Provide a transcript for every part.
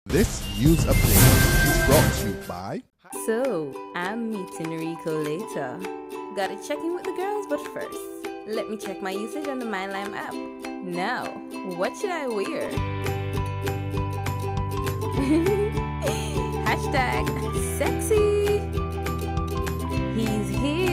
This news update is brought to you by... So, I'm meeting Rico later. Gotta check in with the girls, but first, let me check my usage on the MyLime app. Now, what should I wear? Hashtag sexy. He's here.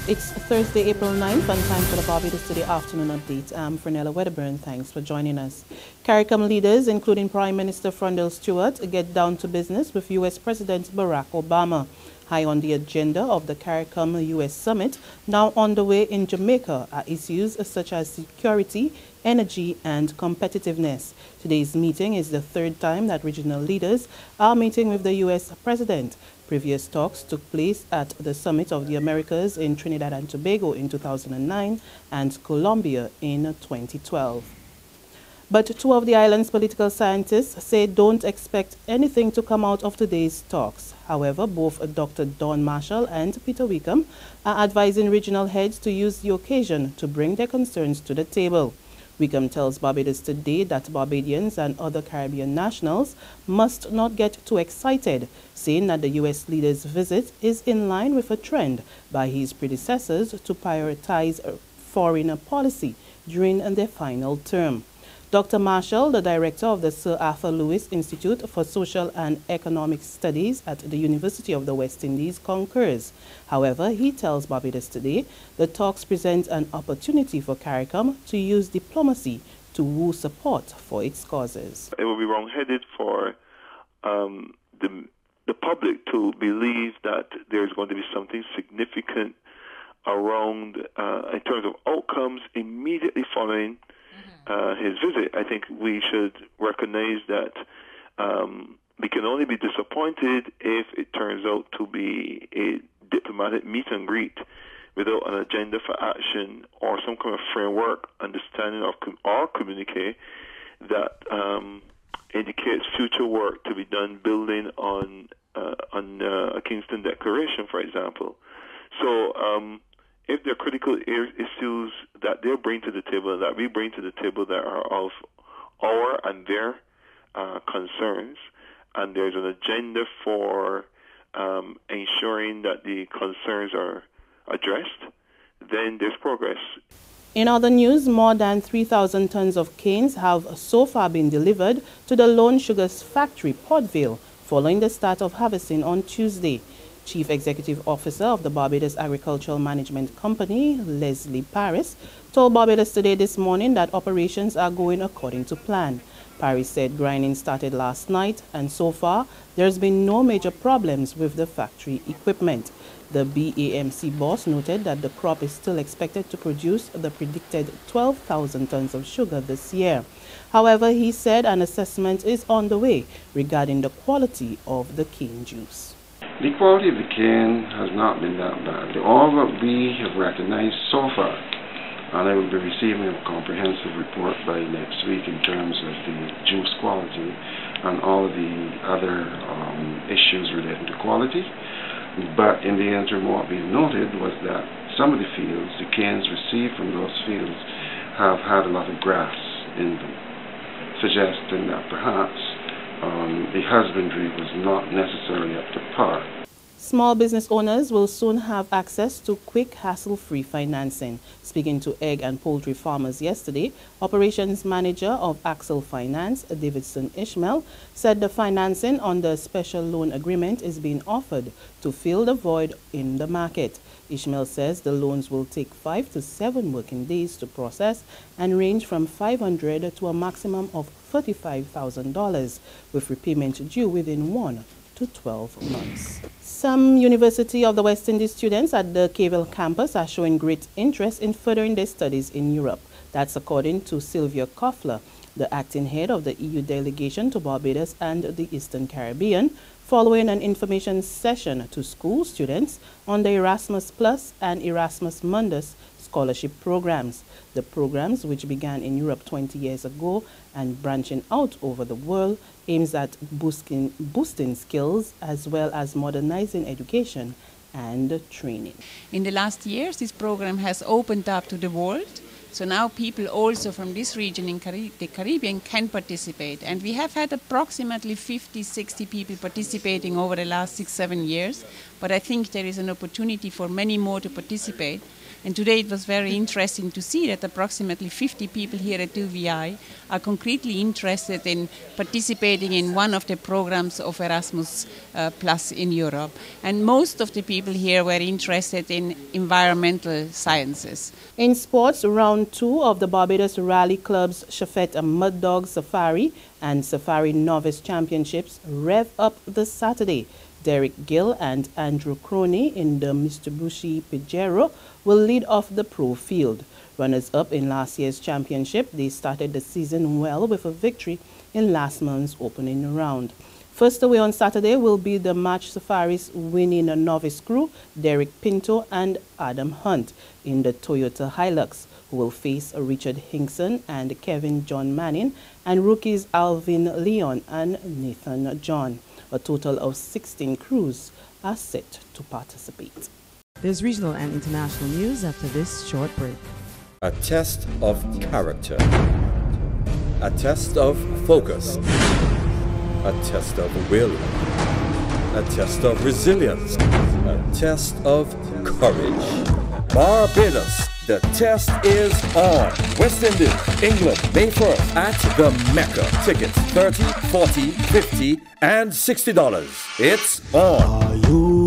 It's Thursday, April 9th, and time for the Barbados Today afternoon update. I'm Fernella Wedderburn. Thanks for joining us. CARICOM leaders, including Prime Minister Frondell Stewart, get down to business with U.S. President Barack Obama. High on the agenda of the CARICOM U.S. Summit, now underway in Jamaica, are issues such as security, energy, and competitiveness. Today's meeting is the third time that regional leaders are meeting with the U.S. President. Previous talks took place at the Summit of the Americas in Trinidad and Tobago in 2009 and Colombia in 2012. But two of the island's political scientists say don't expect anything to come out of today's talks. However, both Dr. Dawn Marshall and Peter Wickham are advising regional heads to use the occasion to bring their concerns to the table. Wickham tells Barbados Today that Barbadians and other Caribbean nationals must not get too excited, saying that the U.S. leader's visit is in line with a trend by his predecessors to prioritize foreign policy during their final term. Dr. Marshall, the director of the Sir Arthur Lewis Institute for Social and Economic Studies at the University of the West Indies, concurs. However, he tells Barbados Today the talks present an opportunity for CARICOM to use diplomacy to woo support for its causes. It would be wrong-headed for the public to believe that there's going to be something significant around in terms of outcomes immediately following his visit. I think we should recognize that we can only be disappointed if it turns out to be a diplomatic meet and greet without an agenda for action or some kind of framework, understanding of or communique that indicates future work to be done building on a Kingston Declaration, for example. So if there are critical issues that they bring to the table, that we bring to the table that are of our and their concerns, and there's an agenda for ensuring that the concerns are addressed, then there's progress. In other news, more than 3,000 tons of canes have so far been delivered to the Lone Sugars factory, Port Vale, following the start of harvesting on Tuesday. Chief Executive Officer of the Barbados Agricultural Management Company, Leslie Paris, told Barbados Today this morning that operations are going according to plan. Paris said grinding started last night, and so far there's been no major problems with the factory equipment. The BAMC boss noted that the crop is still expected to produce the predicted 12,000 tons of sugar this year. However, he said an assessment is on the way regarding the quality of the cane juice. The quality of the cane has not been that bad. All that we have recognized so far, and I will be receiving a comprehensive report by next week in terms of the juice quality and all of the other issues relating to quality. But in the interim, what we've noted was that some of the fields, the canes received from those fields, have had a lot of grass in them, suggesting that perhaps the husbandry was not necessarily up to par. Small business owners will soon have access to quick, hassle-free financing. Speaking to egg and poultry farmers yesterday, operations manager of Axel Finance, Davidson Ishmael, said the financing under a special loan agreement is being offered to fill the void in the market. Ishmael says the loans will take 5 to 7 working days to process and range from $500 to a maximum of $35,000, with repayment due within 1 to 12 months. Some University of the West Indies students at the Cavell campus are showing great interest in furthering their studies in Europe. That's according to Sylvia Koffler, the acting head of the EU delegation to Barbados and the Eastern Caribbean, following an information session to school students on the Erasmus Plus and Erasmus Mundus scholarship programs. The programs, which began in Europe 20 years ago and branching out over the world, aims at boosting skills as well as modernizing education and training. In the last years, this program has opened up to the world. So now people also from this region in the Caribbean can participate. And we have had approximately 50, 60 people participating over the last 6-7 years. But I think there is an opportunity for many more to participate. And today it was very interesting to see that approximately 50 people here at UVI are concretely interested in participating in one of the programs of Erasmus Plus in Europe. And most of the people here were interested in environmental sciences. In sports, round 2 of the Barbados Rally Club's Shafet Mud Dog Safari and Safari Novice Championships rev up this Saturday. Derek Gill and Andrew Croney in the Mitsubishi Pajero will lead off the pro field. Runners-up in last year's championship, they started the season well with a victory in last month's opening round. First away on Saturday will be the Match Safaris winning novice crew, Derek Pinto and Adam Hunt in the Toyota Hilux, who will face Richard Hinkson and Kevin John Manning, and rookies Alvin Leon and Nathan John. A total of 16 crews are set to participate. There's regional and international news after this short break. A test of character, a test of focus, a test of will, a test of resilience, a test of courage. Barbados, the test is on. West Indies, England, May 1st at the Mecca. Tickets $30, $40, $50 and $60. It's on. Are you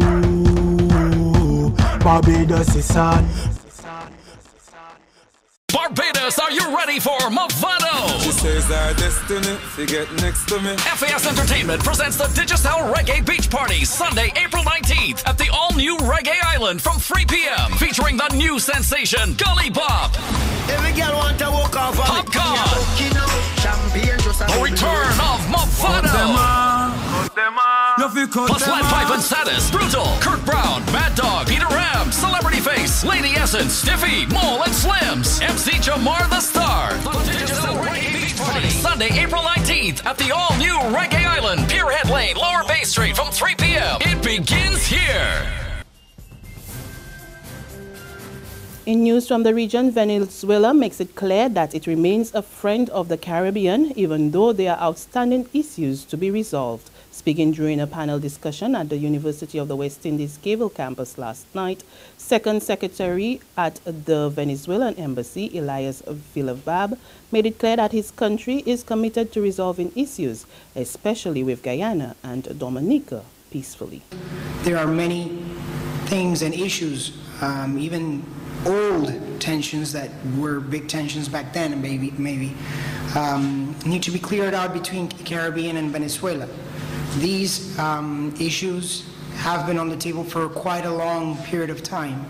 Barbados is on? Barbados, are you ready for Movado? She says our destiny to get next to me. FAS Entertainment presents the Digicel Reggae Beach Party Sunday, April 19th at the all-new Reggae Island from 3 p.m. featuring the new sensation, Gully Bob. Every girl want to walk off Popcorn. The return of Movado. Plus Lead Pipe and Satis, Brutal, Kirk Brown, Mad Dog, Peter Ram, Celebrity Face, Lady Essence, Stiffy, Mole and Slims, MC Jamar the Star. The Digicel Reggae Beach Party Sunday, April 19th at the all-new Reggae Island, Pierhead Lane, Lower Bay Street from 3 p.m. It begins here. In news from the region, Venezuela makes it clear that it remains a friend of the Caribbean, even though there are outstanding issues to be resolved. Speaking during a panel discussion at the University of the West Indies Gavel campus last night, Second Secretary at the Venezuelan Embassy, Elias Villavab, made it clear that his country is committed to resolving issues, especially with Guyana and Dominica, peacefully. There are many things and issues, even old tensions that were big tensions back then, maybe need to be cleared out between the Caribbean and Venezuela. These issues have been on the table for quite a long period of time,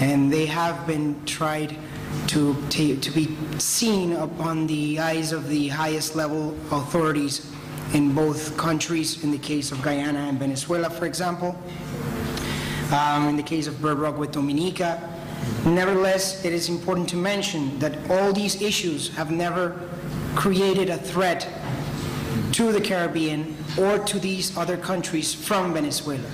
and they have been tried to be seen upon the eyes of the highest level authorities in both countries, in the case of Guyana and Venezuela, for example, in the case of Bird Rock with Dominica. Nevertheless, it is important to mention that all these issues have never created a threat to the Caribbean or to these other countries from Venezuela.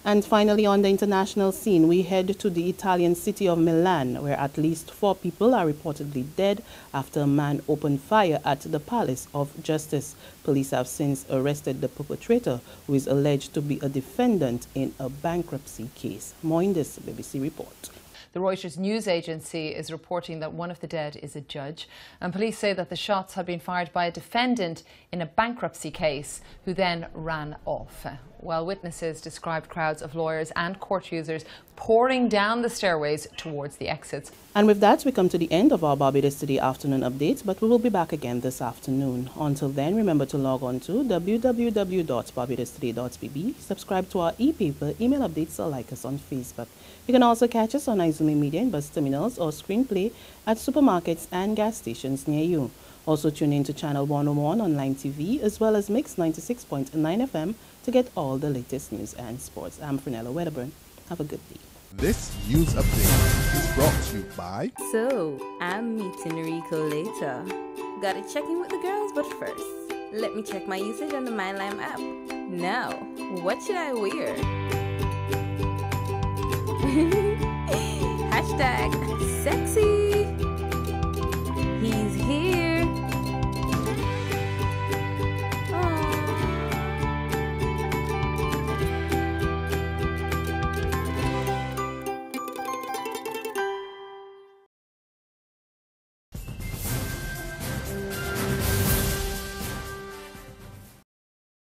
And finally, on the international scene, we head to the Italian city of Milan, where at least 4 people are reportedly dead after a man opened fire at the Palace of Justice. Police have since arrested the perpetrator, who is alleged to be a defendant in a bankruptcy case. More in this BBC report. The Reuters news agency is reporting that one of the dead is a judge, and police say that the shots had been fired by a defendant in a bankruptcy case who then ran off. While witnesses described crowds of lawyers and court users pouring down the stairways towards the exits. And with that, we come to the end of our Barbados Today afternoon update, but we will be back again this afternoon. Until then, remember to log on to www.barbadostoday.bb, subscribe to our e-paper, email updates, or like us on Facebook. You can also catch us on Izumi Media in bus terminals or screenplay at supermarkets and gas stations near you. Also tune in to Channel 101 online TV as well as Mix 96.9 FM to get all the latest news and sports. I'm Fernella Wedderburn. Have a good day. This news update is brought to you by... So, I'm meeting Rico later. Gotta check in with the girls, but first, let me check my usage on the MyLime app. Now, what should I wear? Hashtag sexy.